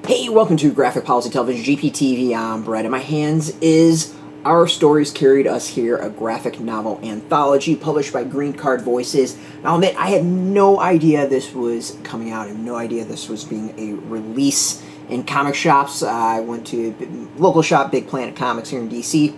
Hey, welcome to Graphic Policy Television, GPTV. I'm Brett. In my hands is Our Stories Carried Us Here, a graphic novel anthology published by Green Card Voices. Now, I'll admit, I had no idea this was coming out. I had no idea this was being a release in comic shops. I went to a local shop, Big Planet Comics here in DC,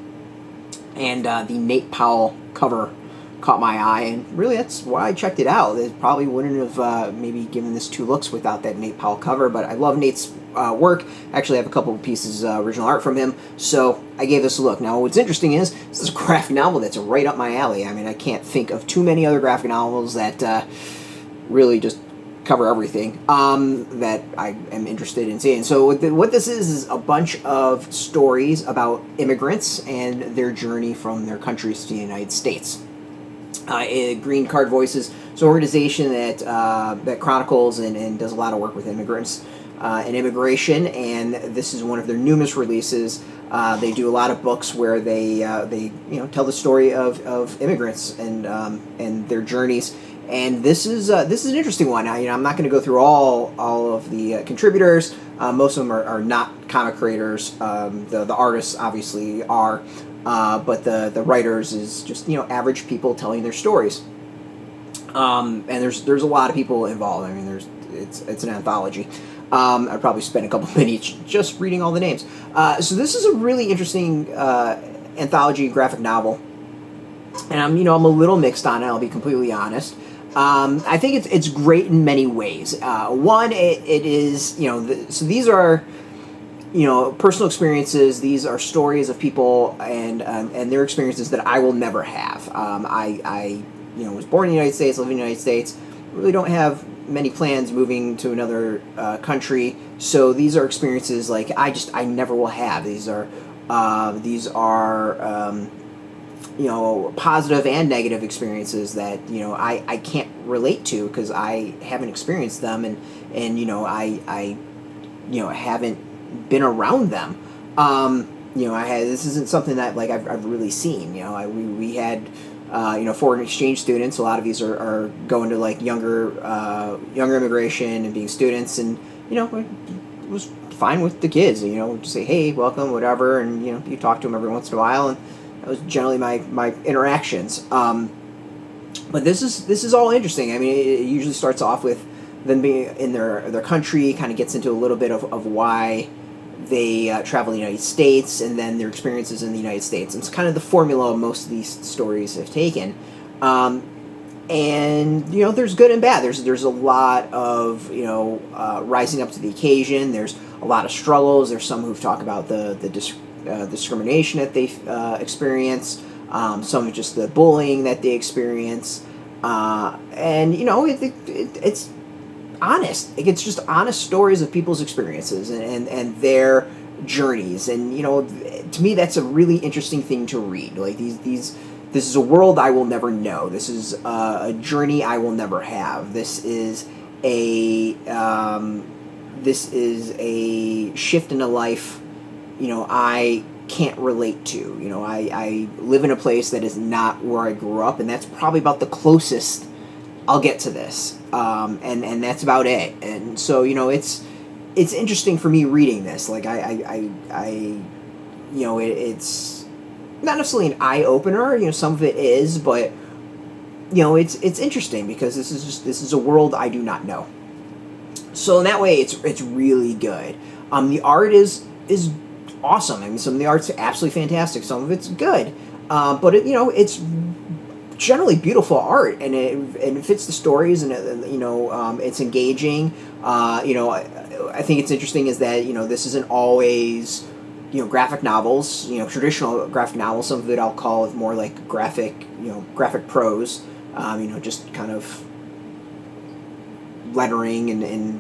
and the Nate Powell cover caught my eye, and really that's why I checked it out. It probably wouldn't have maybe given this two looks without that Nate Powell cover, but I love Nate's work. Actually, I have a couple of pieces original art from him, so I gave this a look. Now, what's interesting is this is a graphic novel that's right up my alley. I mean, I can't think of too many other graphic novels that really just cover everything that I am interested in seeing. So what this is a bunch of stories about immigrants and their journey from their countries to the United States. Green Card Voices is an organization that that chronicles and does a lot of work with immigrants and immigration, and this is one of their newest releases. They do a lot of books where they tell the story of immigrants and their journeys. And this is an interesting one. I'm not going to go through all of the contributors. Most of them are not comic creators. The artists obviously are. But the writers is just average people telling their stories, and there's a lot of people involved. I mean, it's an anthology. I'd probably spend a couple minutes just reading all the names. So this is a really interesting anthology graphic novel, and I'm a little mixed on it. I'll be completely honest. I think it's great in many ways. One, it is so these are. Personal experiences. These are stories of people and their experiences that I will never have. I was born in the United States, live in the United States. Really don't have many plans moving to another country. So these are experiences like I never will have. These are positive and negative experiences that I can't relate to because I haven't experienced them and I haven't been around them. This isn't something that I've really seen. We had foreign exchange students. A lot of these are going to younger immigration and being students, and it was fine with the kids. Just say hey, welcome, whatever, and you talk to them every once in a while, and that was generally my interactions. But this is all interesting. I mean, it usually starts off with them being in their country, kind of gets into a little bit of why they travel to the United States, and then their experiences in the United States. And it's kind of the formula most of these stories have taken. And there's good and bad. There's a lot of rising up to the occasion. There's a lot of struggles. There's some who've talked about the discrimination that they experience. Some of just the bullying that they experience. And it's honest. It's just honest stories of people's experiences and their journeys. And to me, that's a really interesting thing to read. This is a world I will never know. This is a journey I will never have. This is a shift in a life I can't relate to. I live in a place that is not where I grew up, and that's probably about the closest I'll get to this, and that's about it. And so it's interesting for me reading this. It's not necessarily an eye opener. Some of it is, but it's interesting because this is a world I do not know. So in that way, it's really good. The art is awesome. I mean, some of the art's absolutely fantastic. Some of it's good, but it's generally beautiful art, and it fits the stories, and it's engaging. I think it's interesting is that this isn't always graphic novels, traditional graphic novels. Some of it I'll call more like graphic prose, just kind of lettering and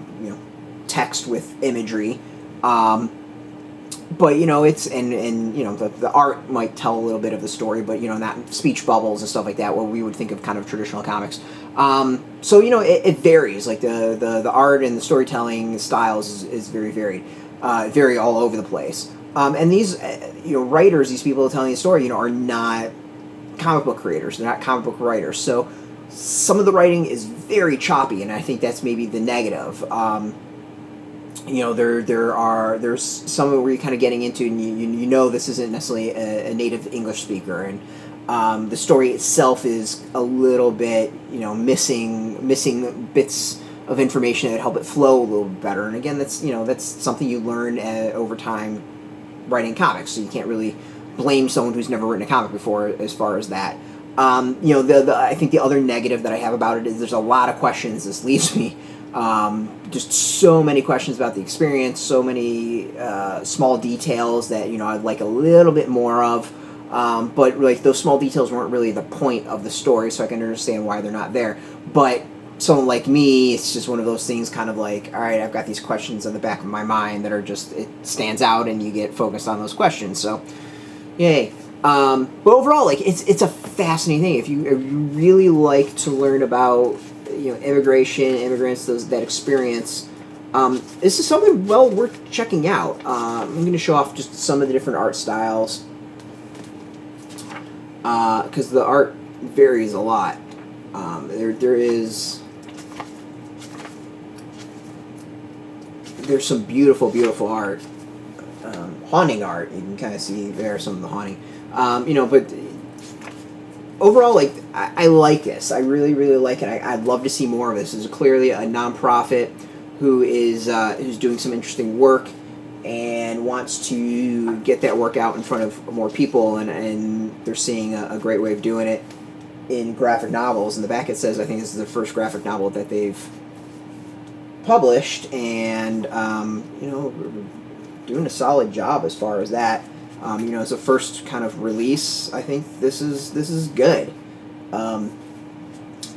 text with imagery. But it's the art might tell a little bit of the story, but not speech bubbles and stuff like that, what we would think of kind of traditional comics. So it varies. Like the art and the storytelling styles is very varied, vary all over the place. And these writers, these people telling the story, are not comic book creators. They're not comic book writers. So some of the writing is very choppy, and I think that's maybe the negative. there's some where you're kind of getting into, and you know this isn't necessarily a native English speaker, and the story itself is a little bit missing bits of information that help it flow a little better. And again, that's something you learn over time writing comics, so you can't really blame someone who's never written a comic before as far as that. I think the other negative that I have about it is there's a lot of questions this leaves me. Just so many questions about the experience, so many small details that I'd like a little bit more of, but like those small details weren't really the point of the story, so I can understand why they're not there. But someone like me, it's just one of those things, kind of like, all right, I've got these questions in the back of my mind that are just, it stands out, and you get focused on those questions. So, yay. But overall, like it's a fascinating thing. If you really like to learn about immigration, immigrants, that experience, this is something well worth checking out. I'm going to show off just some of the different art styles, because the art varies a lot. There's some beautiful art, haunting art. You can kind of see there some of the haunting, but overall, like, I like this. I really like it. I'd love to see more of this. This is clearly a nonprofit who is who's doing some interesting work and wants to get that work out in front of more people, and they're seeing a great way of doing it in graphic novels. In the back it says, I think this is the first graphic novel that they've published, and doing a solid job as far as that. As a first kind of release, I think this is good.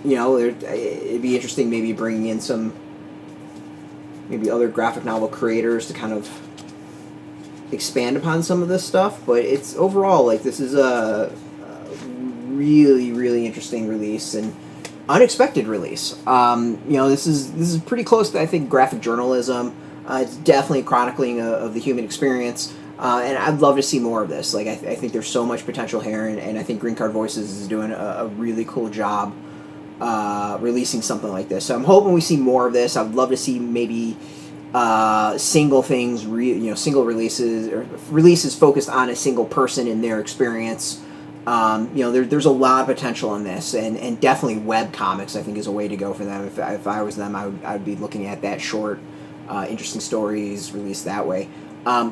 It'd be interesting maybe bringing in some maybe other graphic novel creators to kind of expand upon some of this stuff. But it's overall, like, this is a really interesting release and unexpected release. This is pretty close to, I think, graphic journalism. It's definitely chronicling of the human experience. And I'd love to see more of this. Like, I think there's so much potential here, and I think Green Card Voices is doing a really cool job releasing something like this. So I'm hoping we see more of this. I'd love to see maybe single things, single releases, or releases focused on a single person and their experience. There's a lot of potential in this, and definitely web comics, I think, is a way to go for them. If I was them, I'd be looking at that short, interesting stories released that way.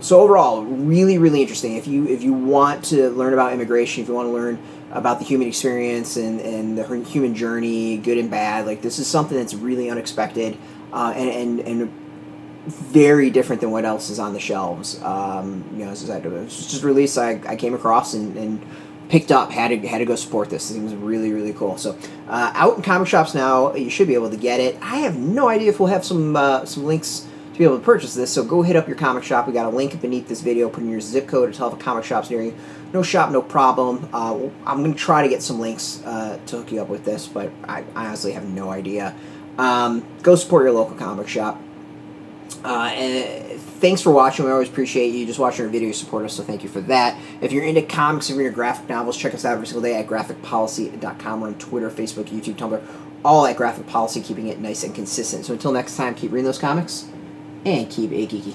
So overall, really interesting. If you want to learn about immigration, if you want to learn about the human experience and the human journey, good and bad, like, this is something that's really unexpected, and very different than what else is on the shelves. This is just a release I came across and picked up, had to go support this. It was really cool. So out in comic shops now, you should be able to get it. I have no idea if we'll have some links to be able to purchase this, so go hit up your comic shop. We got a link beneath this video. Put in your zip code to tell if a comic shop's near you. No shop, no problem. I'm going to try to get some links to hook you up with this, but I honestly have no idea. Go support your local comic shop. And thanks for watching. We always appreciate you just watching our videos, support us, so thank you for that. If you're into comics, if you're into graphic novels, check us out every single day at graphicpolicy.com. We're on Twitter, Facebook, YouTube, Tumblr, all at Graphic Policy, keeping it nice and consistent. So until next time, keep reading those comics, and keep it geeky.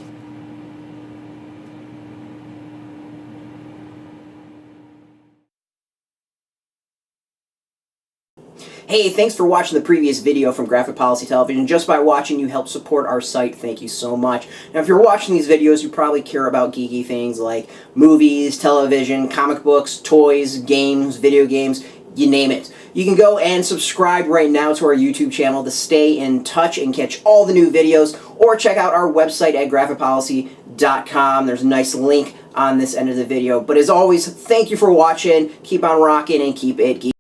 Hey, thanks for watching the previous video from Graphic Policy Television. Just by watching, you help support our site. Thank you so much. Now, if you're watching these videos, you probably care about geeky things like movies, television, comic books, toys, games, video games, you name it. You can go and subscribe right now to our YouTube channel to stay in touch and catch all the new videos, or check out our website at graphicpolicy.com. There's a nice link on this end of the video. But as always, thank you for watching. Keep on rocking and keep it geeky.